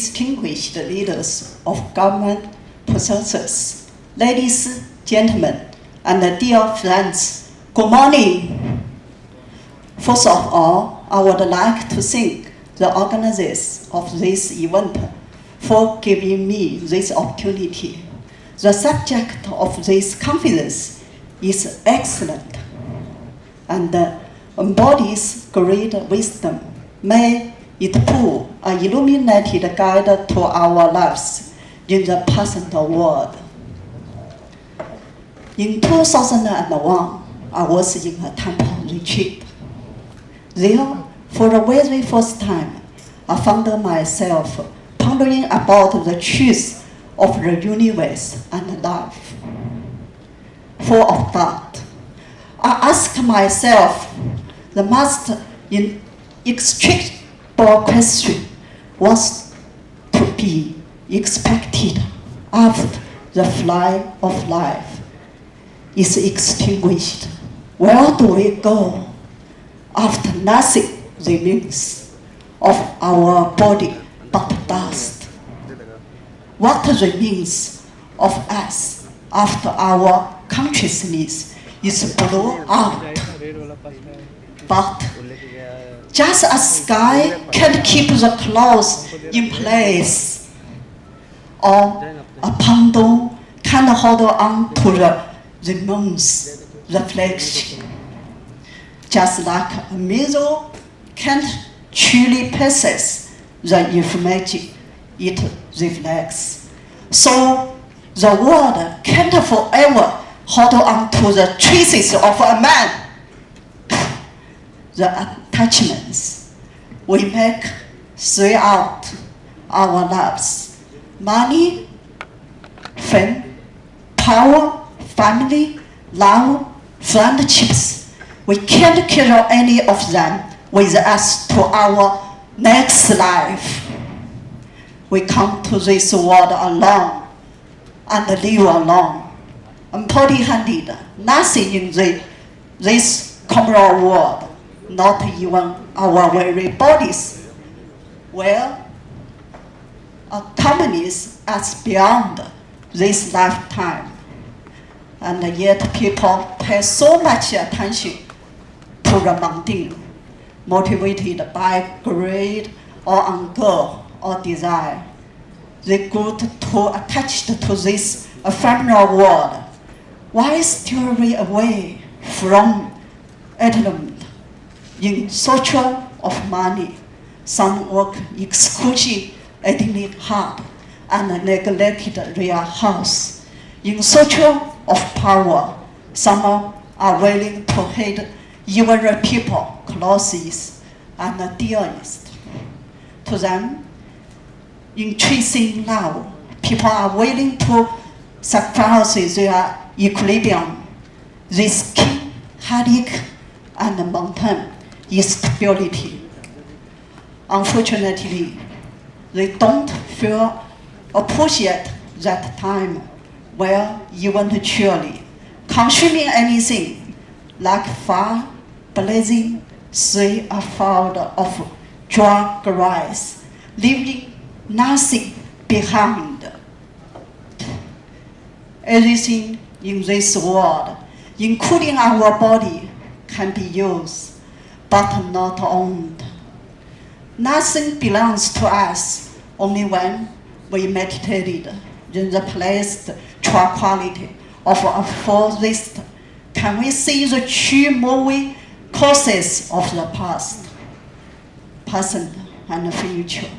distinguished leaders of government processes, ladies, gentlemen, and dear friends, good morning. First of all, I would like to thank the organizers of this event for giving me this opportunity. The subject of this conference is excellent and embodies great wisdom. May it prove an illuminated guide to our lives in the present world. In 2001, I was in a temple retreat. There, for the very first time, I found myself pondering about the truth of the universe and life. Full of doubt, I asked myself the most inextricable question: what's to be expected after the flight of life is extinguished? Where do we go after nothing remains of our body but dust? What remains of us after our consciousness is blown out? But just as sky can't keep the clouds in place, or a pendulum can't hold on to the moon's reflection, just like a mirror can't truly possess the information it reflects, so the world can't forever hold on to the traces of a man. The attachments we make throughout our lives: money, fame, power, family, love, friendships. We can't carry any of them with us to our next life. We come to this world alone and live alone, empty-handed, nothing in this common world, not even our very bodies. Well, accompanies us beyond this lifetime, and yet people pay so much attention to the mundane, motivated by greed or anger or desire. They grow too attached to this ephemeral world. Why steer away from attainment in search of money? Some work excruciatingly hard and neglected their house in search of power. Some are willing to hate even the people closest and dearest to them. In chasing love, people are willing to sacrifice their equilibrium, risking headache and mountain instability. Unfortunately, they don't feel appreciate that time where eventually consuming anything like fire, blazing threefold of drug rise, leaving nothing behind. Everything in this world, including our body, can be used, but not owned. Nothing belongs to us only when we meditated in the placed tranquility of a forest. Can we see the true moving courses of the past, present, and future?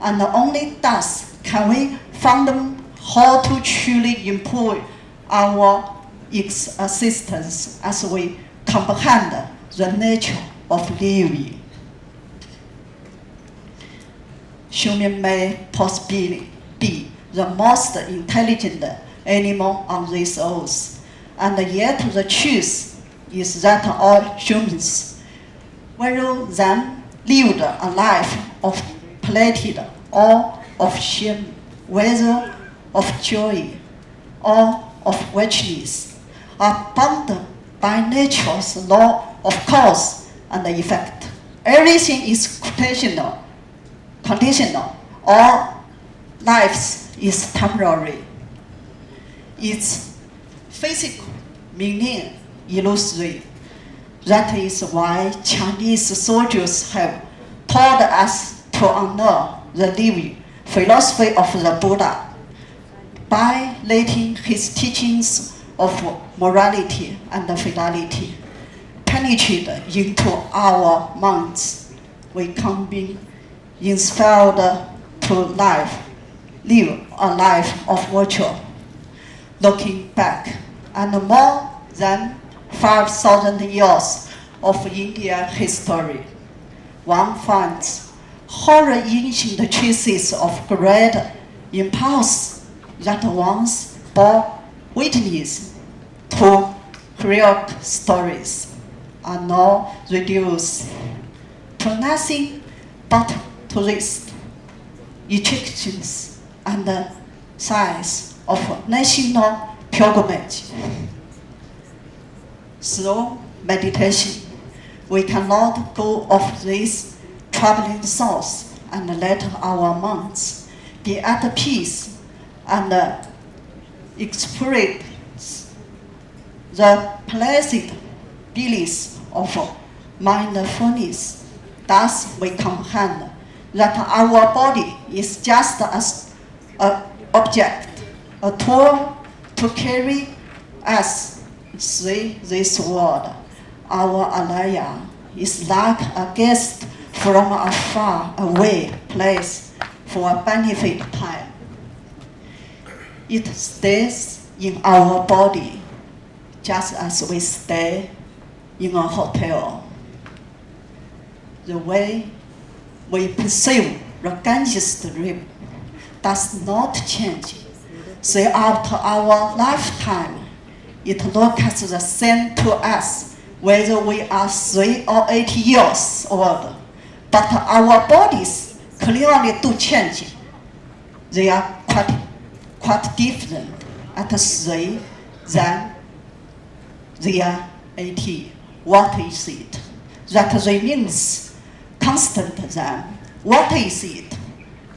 And only thus can we fathom how to truly improve our existence as we comprehend the nature of living. Human may possibly be the most intelligent animal on this earth, and yet the truth is that all humans, whether them lived a life of plenty or of shame, whether of joy or of wretchedness, are bound by nature's law of cause and effect. Everything is conditional or life is temporary. Its physical meaning illusory. That is why Chinese soldiers have taught us to honor the living philosophy of the Buddha by letting his teachings of morality and fidelity penetrate into our minds. We can be inspired to live a life of virtue. Looking back, and more than 5,000 years of Indian history, one finds how the ancient traces of great impulse that once bore witness to heroic stories are now reduced to nothing but tourist attractions and the size of national pilgrimage. Through meditation, we cannot go off these troubling thoughts and let our minds be at peace and experience the placid bliss of mindfulness. Thus, we comprehend that our body is just an object, a tool to carry us through this world. Our alaya is like a guest from a far away place for a benefit time. It stays in our body just as we stay in a hotel. The way we perceive the Ganges River does not change. Throughout our lifetime, it looks the same to us whether we are 3 or 8 years old. But our bodies clearly do change. They are quite different at 3 than they are 80. What is it that remains constant then? What is it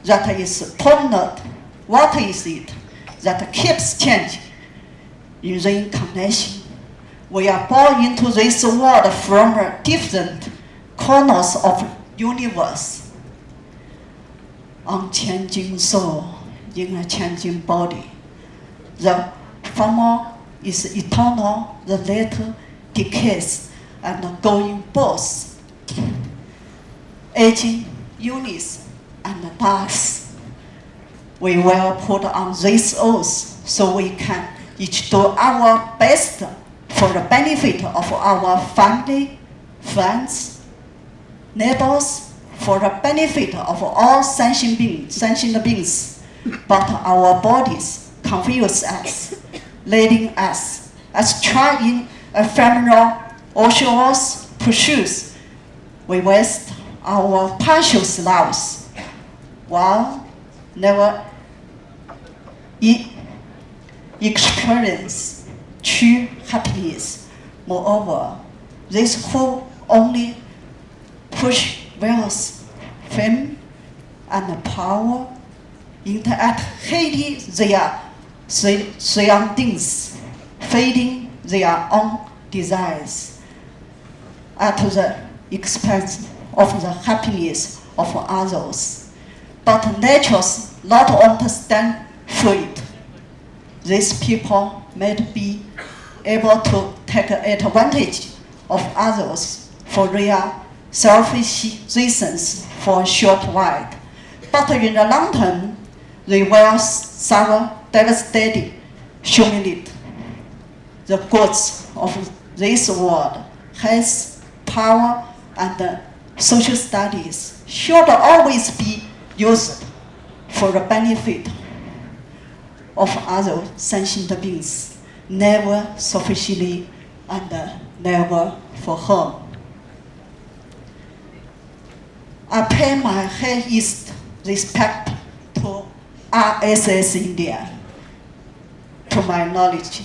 that is permanent? What is it that keeps changing? In reincarnation, we are born into this world from different corners of universe. Unchanging soul in a changing body. The former is eternal, the latter decays and going both. Aging, illness, and death. We will put on this oath so we can each do our best for the benefit of our family, friends, neighbors, for the benefit of all sentient beings. But our bodies confuse us, leading us astray in ephemeral oceans pursuits. We waste our precious lives while never experience true happiness. Moreover, these who only push wealth, fame, and power interact hating their surroundings, feeding their own desires at the expense of the happiness of others. But nature's not understand fate. These people may be able to take advantage of others for their selfish reasons for a short while. But in the long term, they will suffer devastating humiliation. The goods of this world, health, power, and social studies should always be used for the benefit of other sentient beings, never selfishly and never for harm. I pay my highest respect to RSS India. To my knowledge,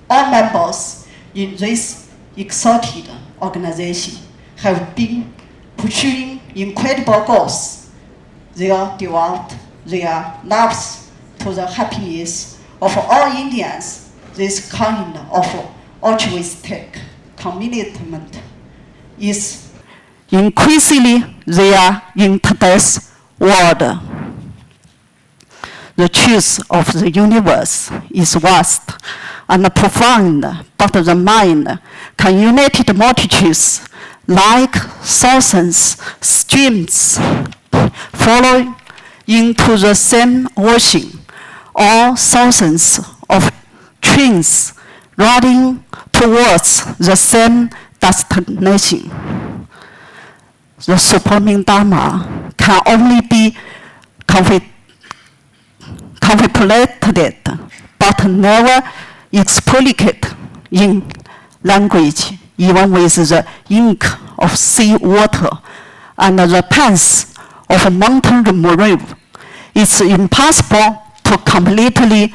all members in this exalted organization have been pursuing incredible goals. Their devout their loves to the happiness of all Indians. This kind of altruistic commitment is increasingly rare in today's world. The truth of the universe is vast and profound, but the mind can unite multitudes like thousands streams flowing into the same ocean, or thousands of trains running towards the same destination. The Supreme Dharma can only be contemplated, but never explicated in language, even with the ink of sea water and the pens of mountain reef. It's impossible to completely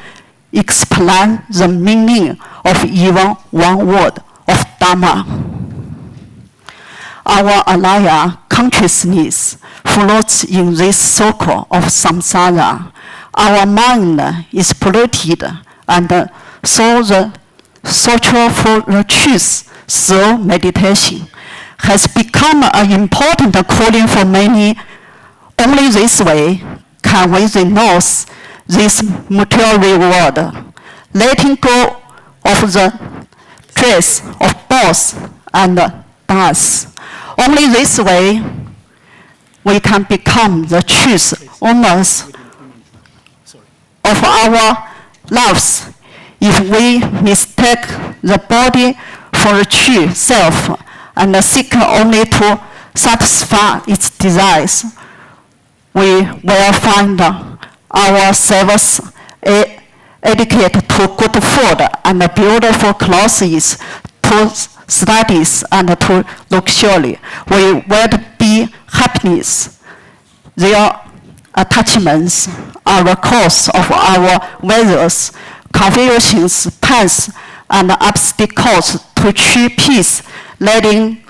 explain the meaning of even one word of Dharma. Our alaya consciousness floats in this circle of samsara. Our mind is polluted, and so the search for the truth through meditation has become an important calling for many. Only this way can we renounce this material world, letting go of the trace of birth and death. Only this way we can become the truth owners of our lives. If we mistake the body for the true self and seek only to satisfy its desires, we will find ourselves addicted to good food and beautiful clothes, to studies and to luxury. We will be happiness. Their attachments are the cause of our weathers, confusions, pains, and obstacles to true peace, leading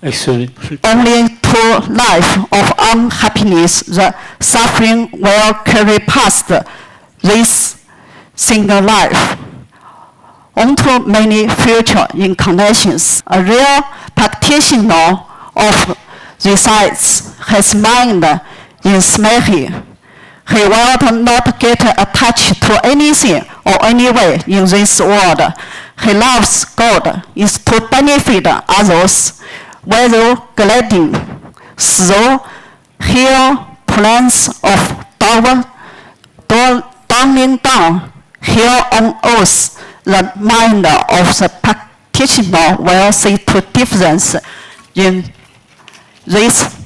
only to life of unhappiness. The suffering will carry past this single life onto many future incarnations. A real practitioner of these arts has mind in smahi. He will not get attached to anything or anywhere in this world. He loves God is to benefit others, whether gliding through here plans of dumbing down here on earth. The mind of the practitioner will see the difference in this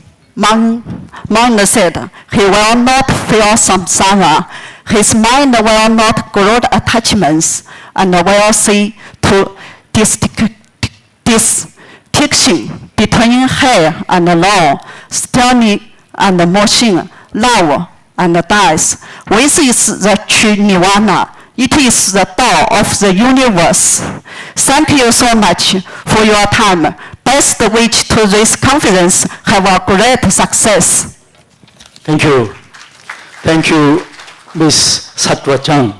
mindset. He will not feel samsara. His mind will not grow attachments and will see to distinction between high and low, stillness and motion, love and death. This is the true Nirvana. It is the door of the universe. Thank you so much for your time. Best wish to this conference have a great success. Thank you. Thank you, Ms. Sattva Zhang.